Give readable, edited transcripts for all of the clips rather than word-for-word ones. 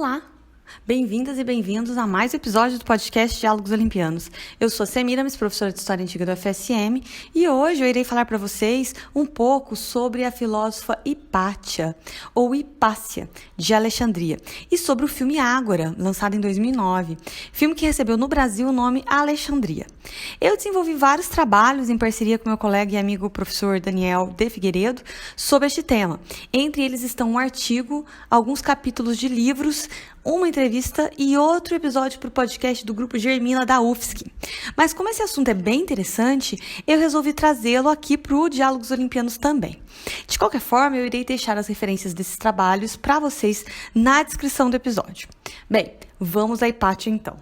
Olá! Bem-vindas e bem-vindos a mais um episódio do podcast Diálogos Olimpianos. Eu sou a Semiramis, professora de História Antiga do FSM, e hoje eu irei falar para vocês um pouco sobre a filósofa Hipátia, ou Hipácia, de Alexandria, e sobre o filme Ágora, lançado em 2009, filme que recebeu no Brasil o nome Alexandria. Eu desenvolvi vários trabalhos em parceria com meu colega e amigo professor Daniel de Figueiredo sobre este tema. Entre eles estão um artigo, alguns capítulos de livros, uma entrevista e outro episódio para o podcast do Grupo Germina da UFSC. Mas como esse assunto é bem interessante, eu resolvi trazê-lo aqui para o Diálogos Olimpianos também. De qualquer forma, eu irei deixar as referências desses trabalhos para vocês na descrição do episódio. Bem, vamos a Hipátia então.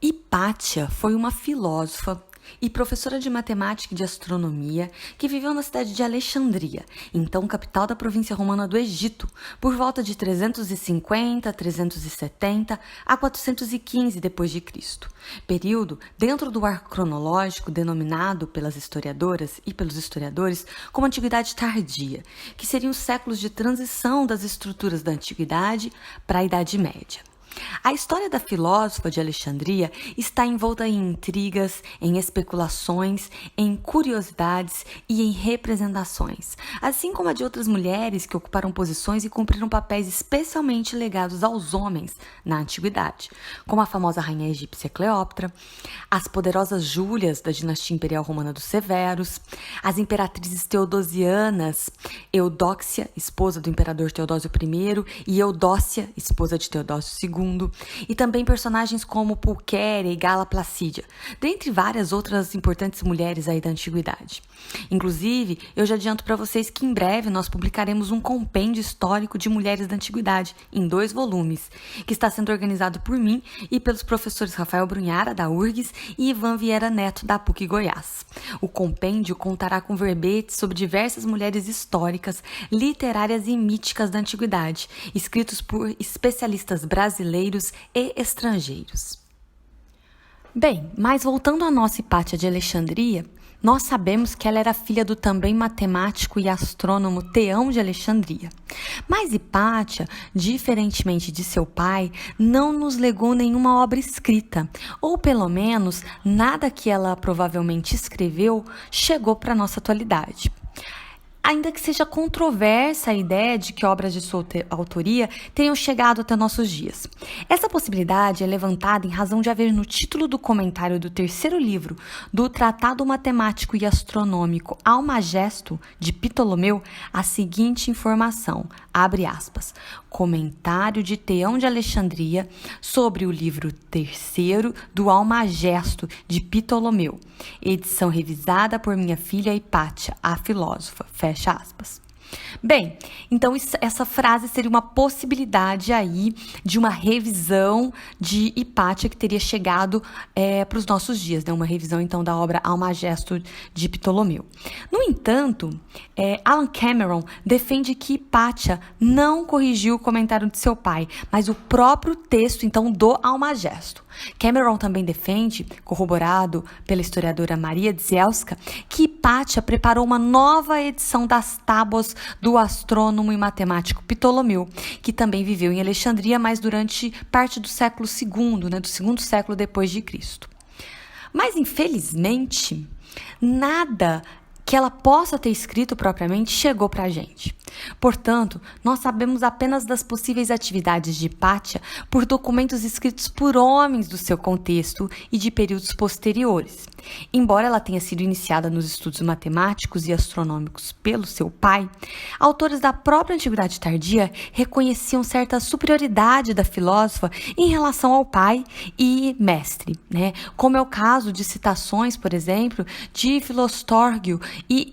Hipátia foi uma filósofa e professora de matemática e de astronomia que viveu na cidade de Alexandria, então capital da província romana do Egito, por volta de 350, 370 a 415 d.C., período dentro do arco cronológico denominado pelas historiadoras e pelos historiadores como Antiguidade Tardia, que seriam os séculos de transição das estruturas da Antiguidade para a Idade Média. A história da filósofa de Alexandria está envolta em intrigas, em especulações, em curiosidades e em representações, assim como a de outras mulheres que ocuparam posições e cumpriram papéis especialmente legados aos homens na antiguidade, como a famosa rainha egípcia Cleópatra, as poderosas Júlias da dinastia imperial romana dos Severos, as imperatrizes teodosianas, Eudóxia, esposa do imperador Teodósio I, e Eudócia, esposa de Teodósio II, e também personagens como Pulquéria e Gala Placídia, dentre várias outras importantes mulheres aí da antiguidade. Inclusive, eu já adianto para vocês que em breve nós publicaremos um compêndio histórico de mulheres da antiguidade, em 2 volumes, que está sendo organizado por mim e pelos professores Rafael Brunhara, da URGS, e Ivan Vieira Neto, da PUC Goiás. O compêndio contará com verbetes sobre diversas mulheres históricas, literárias e míticas da antiguidade, escritos por especialistas brasileiros e estrangeiros. Bem, mas voltando à nossa Hipátia de Alexandria, nós sabemos que ela era filha do também matemático e astrônomo Teão de Alexandria. Mas Hipátia, diferentemente de seu pai, não nos legou nenhuma obra escrita, ou pelo menos nada que ela provavelmente escreveu chegou para a nossa atualidade. Ainda que seja controversa a ideia de que obras de sua autoria tenham chegado até nossos dias. Essa possibilidade é levantada em razão de haver no título do comentário do 3º livro do Tratado Matemático e Astronômico Almagesto, de Ptolomeu, a seguinte informação, abre aspas, comentário de Teão de Alexandria sobre o livro 3º do Almagesto, de Ptolomeu, edição revisada por minha filha Hipátia, a filósofa, fecha aspas. Bem, então essa frase seria uma possibilidade aí de uma revisão de Hipátia que teria chegado para os nossos dias, né? Uma revisão então da obra Almagesto de Ptolomeu. No entanto, Alan Cameron defende que Hipátia não corrigiu o comentário de seu pai, mas o próprio texto então do Almagesto. Cameron também defende, corroborado pela historiadora Maria Dzielska, que Hipátia preparou uma nova edição das tábuas do astrônomo e matemático Ptolomeu, que também viveu em Alexandria, mas durante parte do século II, né, do 2º século depois de Cristo. Mas, infelizmente, nada que ela possa ter escrito propriamente chegou para a gente. Portanto, nós sabemos apenas das possíveis atividades de Hipátia por documentos escritos por homens do seu contexto e de períodos posteriores. Embora ela tenha sido iniciada nos estudos matemáticos e astronômicos pelo seu pai, autores da própria Antiguidade Tardia reconheciam certa superioridade da filósofa em relação ao pai e mestre, né? Como é o caso de citações, por exemplo, de Filostórgio e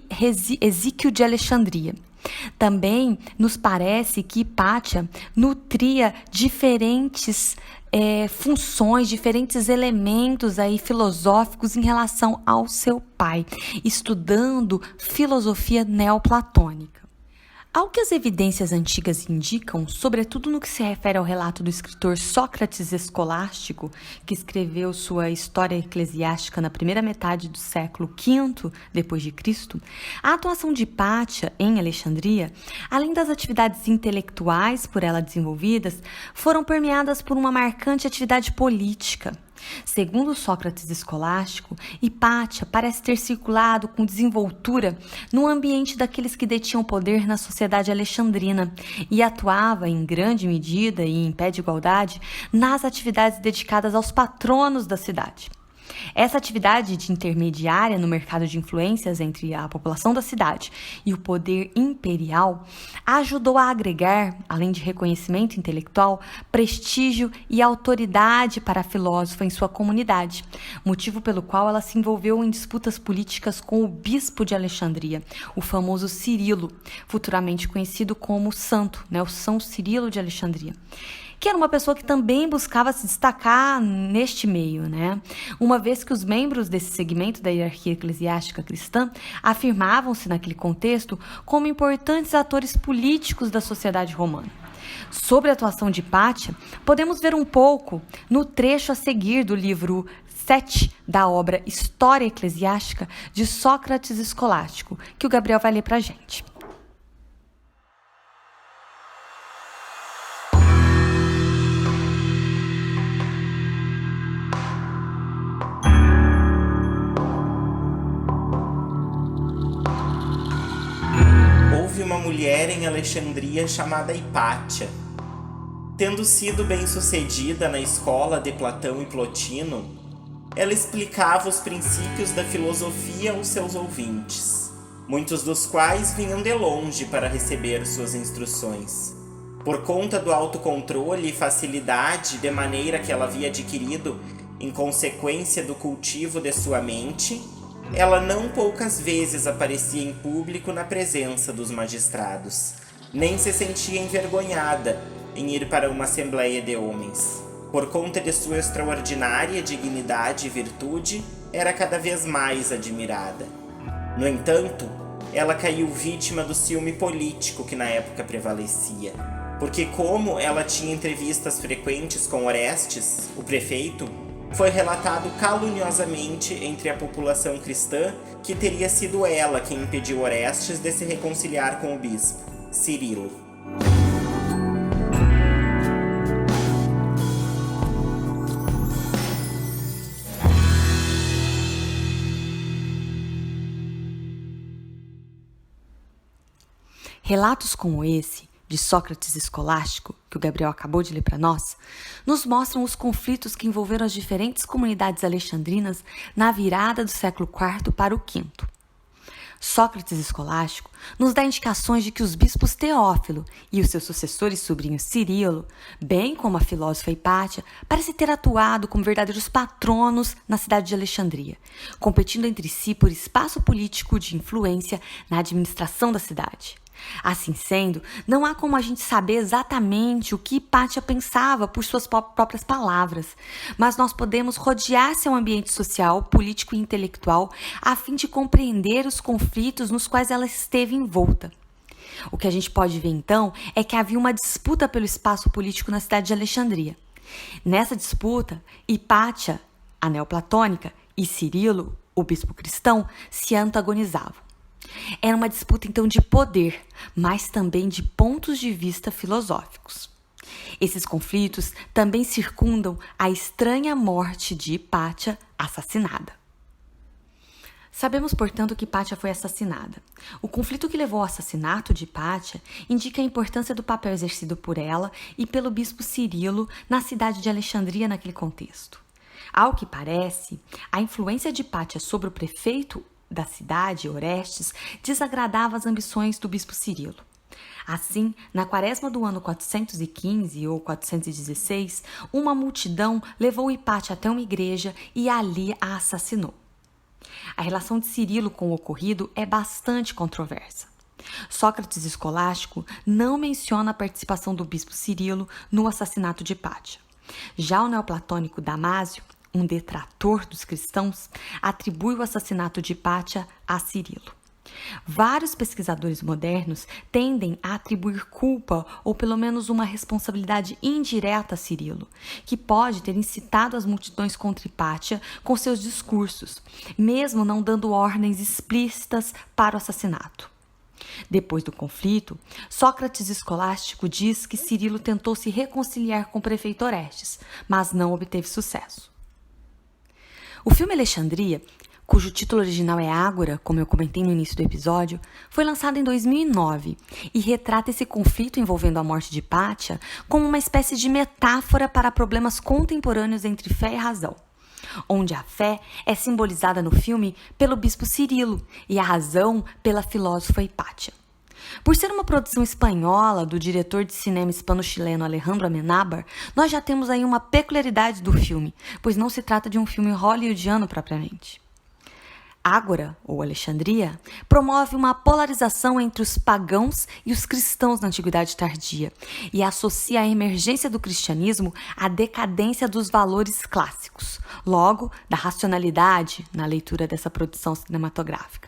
Hesíquio de Alexandria. Também nos parece que Hipátia nutria diferentes funções, diferentes elementos aí filosóficos em relação ao seu pai, estudando filosofia neoplatônica. Ao que as evidências antigas indicam, sobretudo no que se refere ao relato do escritor Sócrates Escolástico, que escreveu sua História Eclesiástica na primeira metade do século V d.C., a atuação de Hipátia em Alexandria, além das atividades intelectuais por ela desenvolvidas, foram permeadas por uma marcante atividade política. Segundo Sócrates Escolástico, Hipátia parece ter circulado com desenvoltura no ambiente daqueles que detinham poder na sociedade alexandrina e atuava, em grande medida e em pé de igualdade, nas atividades dedicadas aos patronos da cidade. Essa atividade de intermediária no mercado de influências entre a população da cidade e o poder imperial ajudou a agregar, além de reconhecimento intelectual, prestígio e autoridade para a filósofa em sua comunidade, motivo pelo qual ela se envolveu em disputas políticas com o bispo de Alexandria, o famoso Cirilo, futuramente conhecido como Santo, o São Cirilo de Alexandria, que era uma pessoa que também buscava se destacar neste meio, uma vez que os membros desse segmento da hierarquia eclesiástica cristã afirmavam-se naquele contexto como importantes atores políticos da sociedade romana. Sobre a atuação de Hipátia, podemos ver um pouco no trecho a seguir do livro 7 da obra História Eclesiástica de Sócrates Escolástico, que o Gabriel vai ler pra gente. Houve uma mulher em Alexandria chamada Hipátia. Tendo sido bem-sucedida na escola de Platão e Plotino, ela explicava os princípios da filosofia aos seus ouvintes, muitos dos quais vinham de longe para receber suas instruções. Por conta do autocontrole e facilidade de maneira que ela havia adquirido em consequência do cultivo de sua mente, ela não poucas vezes aparecia em público na presença dos magistrados, nem se sentia envergonhada em ir para uma assembleia de homens. Por conta de sua extraordinária dignidade e virtude, era cada vez mais admirada. No entanto, ela caiu vítima do ciúme político que na época prevalecia, porque como ela tinha entrevistas frequentes com Orestes, o prefeito, foi relatado caluniosamente entre a população cristã que teria sido ela quem impediu Orestes de se reconciliar com o bispo, Cirilo. Relatos como esse, de Sócrates Escolástico, que o Gabriel acabou de ler para nós, nos mostram os conflitos que envolveram as diferentes comunidades alexandrinas na virada do século IV para o V. Sócrates Escolástico nos dá indicações de que os bispos Teófilo e os seus sucessores sobrinhos Cirilo, bem como a filósofa Hipátia, parecem ter atuado como verdadeiros patronos na cidade de Alexandria, competindo entre si por espaço político de influência na administração da cidade. Assim sendo, não há como a gente saber exatamente o que Hipátia pensava por suas próprias palavras, mas nós podemos rodear seu ambiente social, político e intelectual a fim de compreender os conflitos nos quais ela esteve envolta. O que a gente pode ver então é que havia uma disputa pelo espaço político na cidade de Alexandria. Nessa disputa, Hipátia, a neoplatônica, e Cirilo, o bispo cristão, se antagonizavam. Era uma disputa, então, de poder, mas também de pontos de vista filosóficos. Esses conflitos também circundam a estranha morte de Hipátia assassinada. Sabemos, portanto, que Hipátia foi assassinada. O conflito que levou ao assassinato de Hipátia indica a importância do papel exercido por ela e pelo bispo Cirilo na cidade de Alexandria naquele contexto. Ao que parece, a influência de Hipátia sobre o prefeito da cidade, Orestes, desagradava as ambições do bispo Cirilo. Assim, na quaresma do ano 415 ou 416, uma multidão levou Hipátia até uma igreja e ali a assassinou. A relação de Cirilo com o ocorrido é bastante controversa. Sócrates Escolástico não menciona a participação do bispo Cirilo no assassinato de Hipátia. Já o neoplatônico Damásio, um detrator dos cristãos, atribui o assassinato de Hipátia a Cirilo. Vários pesquisadores modernos tendem a atribuir culpa ou pelo menos uma responsabilidade indireta a Cirilo, que pode ter incitado as multidões contra Hipátia com seus discursos, mesmo não dando ordens explícitas para o assassinato. Depois do conflito, Sócrates Escolástico diz que Cirilo tentou se reconciliar com o prefeito Orestes, mas não obteve sucesso. O filme Alexandria, cujo título original é Ágora, como eu comentei no início do episódio, foi lançado em 2009 e retrata esse conflito envolvendo a morte de Hipátia como uma espécie de metáfora para problemas contemporâneos entre fé e razão, onde a fé é simbolizada no filme pelo bispo Cirilo e a razão pela filósofa Hipátia. Por ser uma produção espanhola do diretor de cinema hispano-chileno Alejandro Amenábar, nós já temos aí uma peculiaridade do filme, pois não se trata de um filme hollywoodiano propriamente. Ágora, ou Alexandria, promove uma polarização entre os pagãos e os cristãos na Antiguidade Tardia e associa a emergência do cristianismo à decadência dos valores clássicos, logo, da racionalidade na leitura dessa produção cinematográfica.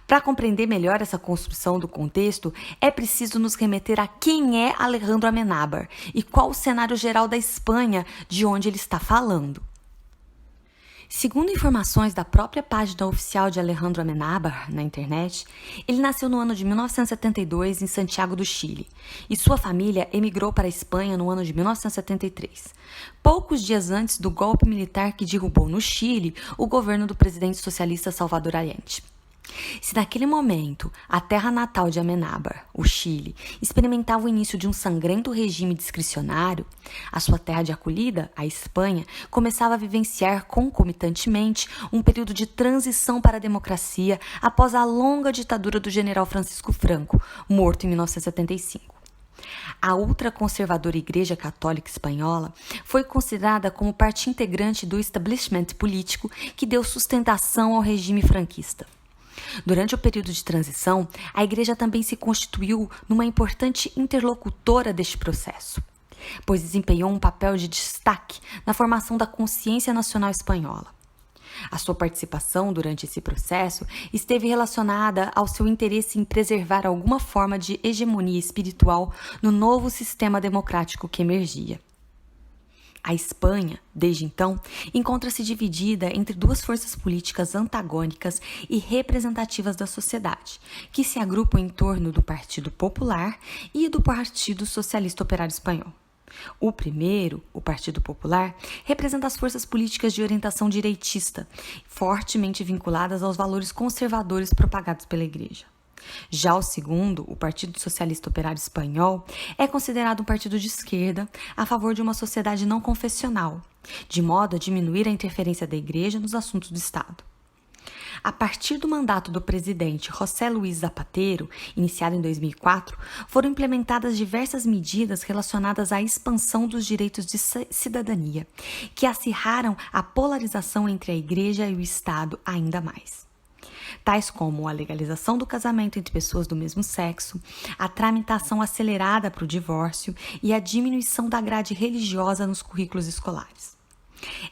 Para compreender melhor essa construção do contexto, é preciso nos remeter a quem é Alejandro Amenábar e qual o cenário geral da Espanha de onde ele está falando. Segundo informações da própria página oficial de Alejandro Amenábar na internet, ele nasceu no ano de 1972 em Santiago do Chile e sua família emigrou para a Espanha no ano de 1973, poucos dias antes do golpe militar que derrubou no Chile o governo do presidente socialista Salvador Allende. Se naquele momento a terra natal de Amenábar, o Chile, experimentava o início de um sangrento regime discricionário, a sua terra de acolhida, a Espanha, começava a vivenciar concomitantemente um período de transição para a democracia após a longa ditadura do general Francisco Franco, morto em 1975. A ultraconservadora Igreja Católica Espanhola foi considerada como parte integrante do establishment político que deu sustentação ao regime franquista. Durante o período de transição, a Igreja também se constituiu numa importante interlocutora deste processo, pois desempenhou um papel de destaque na formação da consciência nacional espanhola. A sua participação durante esse processo esteve relacionada ao seu interesse em preservar alguma forma de hegemonia espiritual no novo sistema democrático que emergia. A Espanha, desde então, encontra-se dividida entre duas forças políticas antagônicas e representativas da sociedade, que se agrupam em torno do Partido Popular e do Partido Socialista Operário Espanhol. O primeiro, o Partido Popular, representa as forças políticas de orientação direitista, fortemente vinculadas aos valores conservadores propagados pela Igreja. Já o segundo, o Partido Socialista Operário Espanhol, é considerado um partido de esquerda a favor de uma sociedade não confessional, de modo a diminuir a interferência da Igreja nos assuntos do Estado. A partir do mandato do presidente José Luís Zapatero, iniciado em 2004, foram implementadas diversas medidas relacionadas à expansão dos direitos de cidadania, que acirraram a polarização entre a Igreja e o Estado ainda mais. Tais como a legalização do casamento entre pessoas do mesmo sexo, a tramitação acelerada para o divórcio e a diminuição da grade religiosa nos currículos escolares.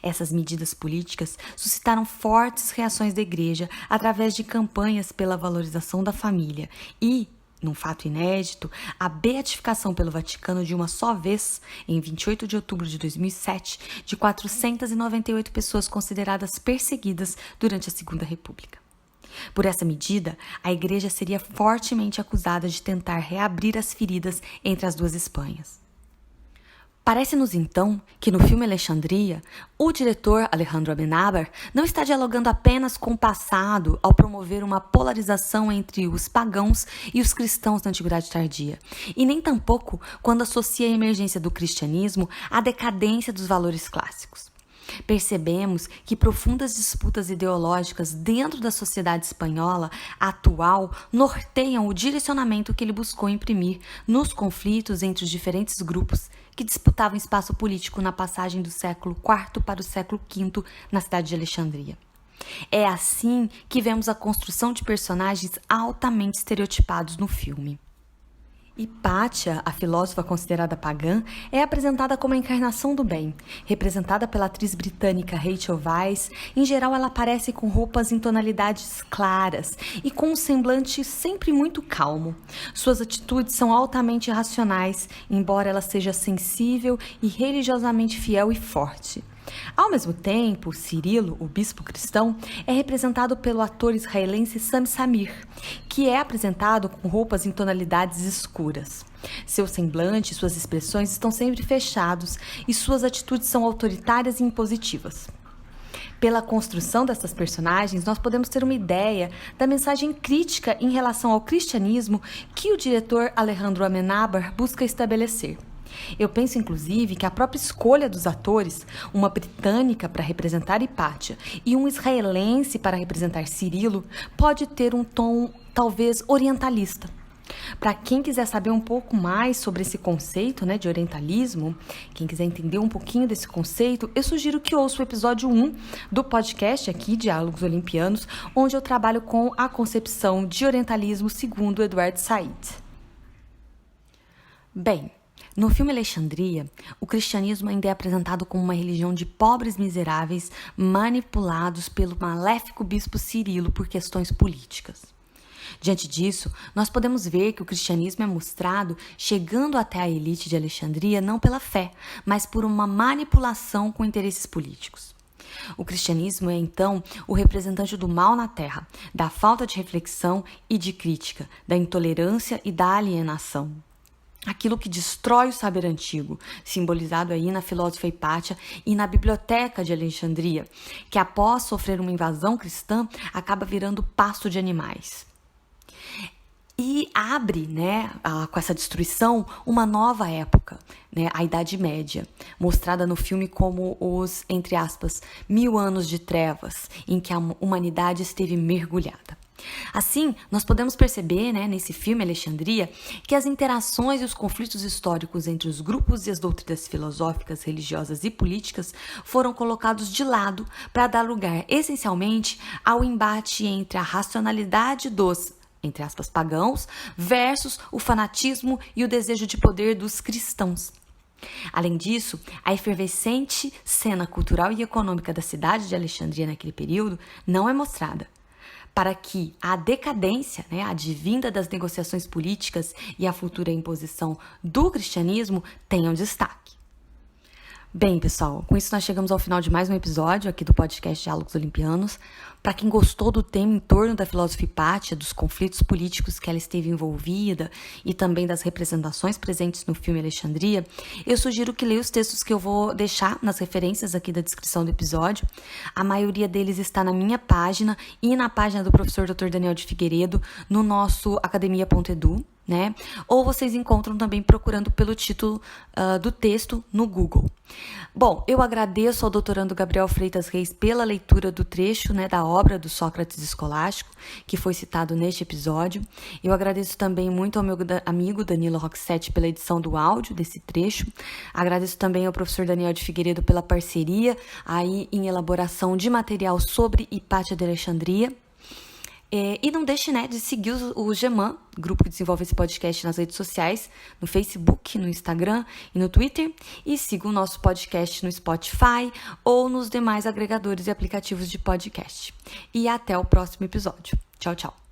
Essas medidas políticas suscitaram fortes reações da Igreja através de campanhas pela valorização da família e, num fato inédito, a beatificação pelo Vaticano de uma só vez, em 28 de outubro de 2007, de 498 pessoas consideradas perseguidas durante a Segunda República. Por essa medida, a Igreja seria fortemente acusada de tentar reabrir as feridas entre as duas Espanhas. Parece-nos então que no filme Alexandria, o diretor Alejandro Amenábar não está dialogando apenas com o passado ao promover uma polarização entre os pagãos e os cristãos da Antiguidade Tardia, e nem tampouco quando associa a emergência do cristianismo à decadência dos valores clássicos. Percebemos que profundas disputas ideológicas dentro da sociedade espanhola atual norteiam o direcionamento que ele buscou imprimir nos conflitos entre os diferentes grupos que disputavam espaço político na passagem do século IV para o século V na cidade de Alexandria. É assim que vemos a construção de personagens altamente estereotipados no filme. Hipátia, a filósofa considerada pagã, é apresentada como a encarnação do bem. Representada pela atriz britânica Rachel Weisz, em geral ela aparece com roupas em tonalidades claras e com um semblante sempre muito calmo. Suas atitudes são altamente racionais, embora ela seja sensível e religiosamente fiel e forte. Ao mesmo tempo, Cirilo, o bispo cristão, é representado pelo ator israelense Sami Samir, que é apresentado com roupas em tonalidades escuras. Seu semblante e suas expressões estão sempre fechados e suas atitudes são autoritárias e impositivas. Pela construção dessas personagens, nós podemos ter uma ideia da mensagem crítica em relação ao cristianismo que o diretor Alejandro Amenábar busca estabelecer. Eu penso, inclusive, que a própria escolha dos atores, uma britânica para representar Hipátia e um israelense para representar Cirilo, pode ter um tom, talvez, orientalista. Para quem quiser saber um pouco mais sobre esse conceito, de orientalismo, quem quiser entender um pouquinho desse conceito, eu sugiro que ouça o episódio 1 do podcast aqui, Diálogos Olimpianos, onde eu trabalho com a concepção de orientalismo segundo Edward Said. Bem, no filme Alexandria, o cristianismo ainda é apresentado como uma religião de pobres miseráveis manipulados pelo maléfico bispo Cirilo por questões políticas. Diante disso, nós podemos ver que o cristianismo é mostrado chegando até a elite de Alexandria não pela fé, mas por uma manipulação com interesses políticos. O cristianismo é, então, o representante do mal na terra, da falta de reflexão e de crítica, da intolerância e da alienação. Aquilo que destrói o saber antigo, simbolizado aí na filósofa Hipátia e na biblioteca de Alexandria, que após sofrer uma invasão cristã, acaba virando pasto de animais. E abre, com essa destruição, uma nova época, a Idade Média, mostrada no filme como os, entre aspas, 1000 anos de trevas, em que a humanidade esteve mergulhada. Assim, nós podemos perceber, nesse filme Alexandria, que as interações e os conflitos históricos entre os grupos e as doutrinas filosóficas, religiosas e políticas foram colocados de lado para dar lugar, essencialmente, ao embate entre a racionalidade dos, entre aspas, pagãos, versus o fanatismo e o desejo de poder dos cristãos. Além disso, a efervescente cena cultural e econômica da cidade de Alexandria naquele período não é mostrada, para que a decadência, a advinda das negociações políticas e a futura imposição do cristianismo tenham destaque. Bem, pessoal, com isso nós chegamos ao final de mais um episódio aqui do podcast Diálogos Olimpianos. Para quem gostou do tema em torno da filósofa Hipátia, dos conflitos políticos que ela esteve envolvida e também das representações presentes no filme Alexandria, eu sugiro que leia os textos que eu vou deixar nas referências aqui da descrição do episódio. A maioria deles está na minha página e na página do professor Dr. Daniel de Figueiredo no nosso academia.edu. Ou vocês encontram também procurando pelo título do texto no Google. Bom, eu agradeço ao doutorando Gabriel Freitas Reis pela leitura do trecho da obra do Sócrates Escolástico, que foi citado neste episódio. Eu agradeço também muito ao meu amigo Danilo Roxette pela edição do áudio desse trecho. Agradeço também ao professor Daniel de Figueiredo pela parceria aí em elaboração de material sobre Hipátia de Alexandria. E não deixe de seguir o GEMAN, grupo que desenvolve esse podcast nas redes sociais, no Facebook, no Instagram e no Twitter. E siga o nosso podcast no Spotify ou nos demais agregadores e aplicativos de podcast. E até o próximo episódio. Tchau, tchau.